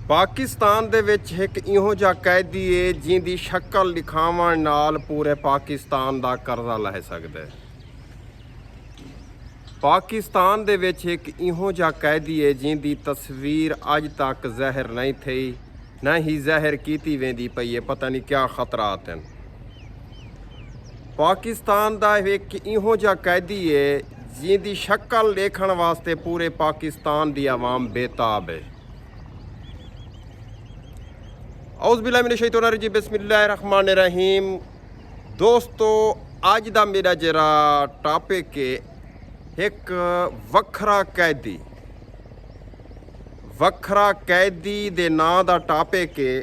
पाकिस्तान दे विच एक इहो जिहा कैदी है जिंदी शक्ल दिखावन नाल पूरे पाकिस्तान दा कर्जा लै सकदा है। पाकिस्तान दे विच एक इहो जिहा कैदी है जिंदी तस्वीर अज तक ज़ाहिर नहीं थी, न ही ज़ाहिर कीती वेंदी पई है। पता नहीं क्या खतरात हैं। पाकिस्तान दा एक इहो जिहा कैदी है जिंदी शक्ल देखण वास्ते पूरे पाकिस्तान दी आवाम बेताब है। औज़ुबिल्लाहिमिनश्शैतानिर्रजीम बिस्मिल्लाहिर्रहमानिर्रहीम। दोस्तों अज दा मेरा जरा टॉपिक है एक वखरा कैदी दे नां दा टॉपिक है।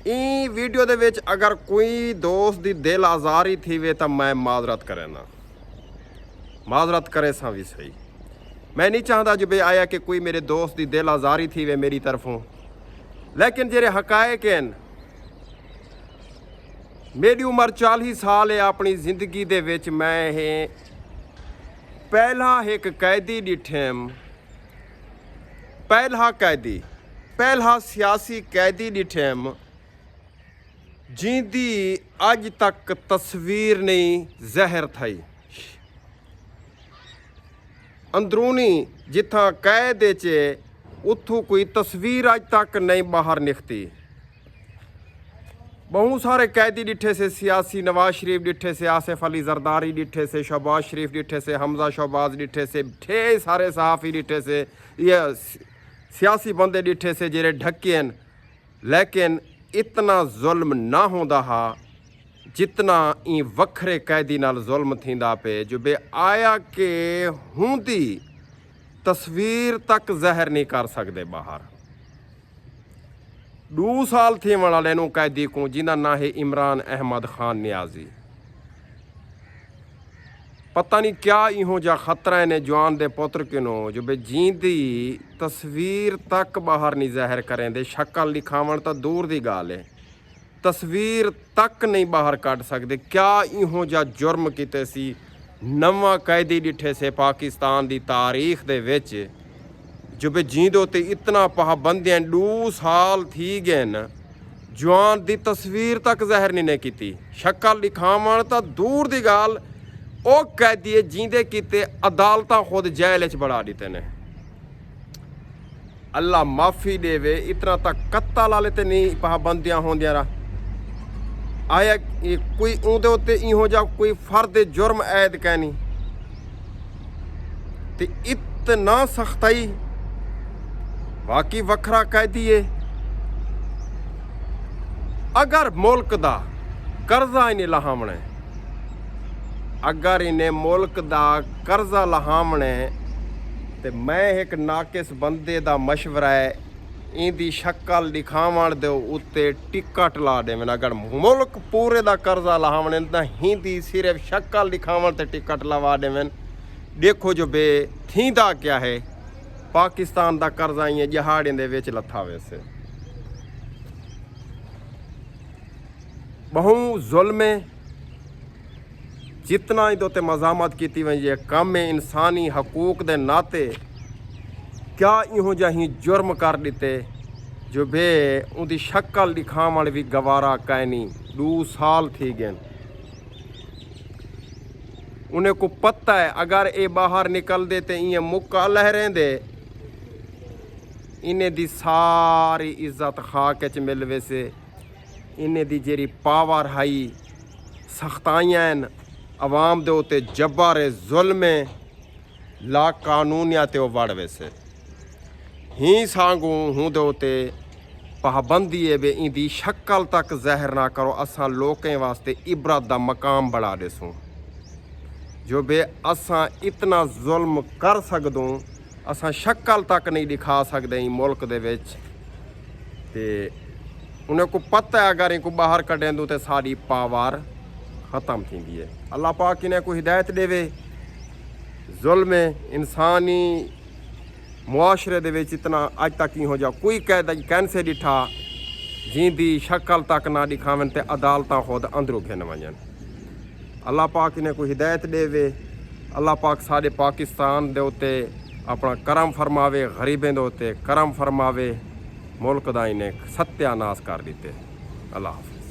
ई वीडियो दे विच अगर कोई दोस्त दी दिल आज़ारी थी वे तो मैं माजरत करे सा भी सही। मैं नहीं चाहता जो बे आया कि कोई मेरे दोस्त दी दिल आज़ारी थी वे मेरी तरफों, लेकिन जेरे हकायक हैं। मेरी उम्र 40 साल है। अपनी जिंदगी दे विच मैं पहला एक कैदी डिठेम, पहला सियासी कैदी डिठेम जिंदी अज तक तस्वीर नहीं ज़हर थी। अंदरूनी जिथा कैद चे उथू कोई तस्वीर अज तक नहीं बाहर निकती। बहुत सारे कैदी डिठे से, सियासी नवाज शरीफ डिठे से, आसिफ अली जरदारी डिठे से, शहबाज शरीफ डिठे से, हमजा शहबाज डिठे से, ढेर सारे सहाफ़ी डिठे से, ये सियासी बंदे डिठे से जेरे ढक्यन। लेकिन इतना जुल्म ना होंदा हा जितना ई वखरे कैदी नाल जुल्म थींदा पे, जो बे आया के हुंदी तस्वीर तक ज़हर नहीं कर सकते बाहर। 2 साल थे वाले कैदी को जिंदा ना है इमरान अहमद खान नियाजी। पता नहीं क्या इहो जा खतरा ने जवान दे पुत्र किनो जो बे जींदी तस्वीर तक बाहर नहीं ज़ाहिर करें दे। शक्ल दिखावन तो दूर दी गाल है, तस्वीर तक नहीं बाहर कढ़ सकते। क्या इहो जा जुर्म किते सी नवा कैदी डिठे से पाकिस्तान की तारीख दे विच जो बे जींदो ते इतना पाबंदियां 2 साल थी गए न, जवान दी तस्वीर तक ज़ाहिर नहीं की। शक्ल दिखावन तो दूर दी गाल, ओ कैदी जींदे किते अदालत खुद जेल च बढ़ा दिते ने। अल्लाह माफ़ी देवे, इतना तक कत्ल वाले ते नहीं पाबंदियां होंदियां रहा। आया कोई उहदे उत्ते इहो जा कोई फर्द जुर्म ऐद कहनी ते इतना सख्ताई बाकी वखरा कैदी है। अगर मुल्क दा कर्जा इन्हें लहावना, अगर इन्हें मुल्क दा कर्जा लहावना ते मैं एक नाकिस बंदे दा मशवरा है इंदी शक्ल दिखावन दे उत्ते टिकट ला देवन। अगर मुल्क पूरे दा कर्जा लहावने तो हिंदी सिर्फ शक्ल दिखावन ते टिकट लवा देवन। देखो जो बे थींदा क्या है, पाकिस्तान दा कर्जा इं जहाड़ियों दे विच लथा वैसे। बहु जुल्म जितना इहदे उत्ते मज़ामत की वही है कम है इंसानी हकूक दे नाते। क्या इहो जही जुर्म कर दिते जो बे उनकी शक्ल दिखावन भी गवारा कैनी। 2 साल थी गए। उन्हें को पता है अगर ये बाहर निकल दे तो इं मुक्का लहरें दे, इन्हें दी सारी इज्जत खाक च मिल वैसे। इन्हें दी जेरी पावर हाई सख्ताइयां अवाम दे उत्ते जब्बारे जुल्म ला कानूनिया ते वड़ वैसे ही सांगू हूँ दे उत्ते पाबंदी है बे इंदी शक्ल तक ज़ाहिर ना करो। असां लोकें वास्ते इबरत दा मकाम बड़ा देसूँ जो बे असां इतना जुल्म कर सकदूँ, असां शक्ल तक नहीं दिखा सकते मुल्क दे विच। ते उन्हें को पता है अगर इनको बाहर कढ़ें दूँ तो सारी पावर ख़त्म थी है। अल्लाह पाक इन्हें को हिदायत देवे। जुल्म इंसानी मुआशरे दे विच इतना अज तक इहो जा कोई कैद कैंसे डिठा जिंदी शक्ल तक ना दिखावन ते अदालत खुद अंदरों घिन वजन। अल्लाह पाक इन्हें को हिदायत देवे। अल्लाह पाक सारे पाकिस्तान दे उत्ते अपना करम फरमावे, गरीबें दे उत्ते करम फरमावे, मुल्क दा इन्हें सत्यानाश कर दिते। अल्लाह हाफ़िज़।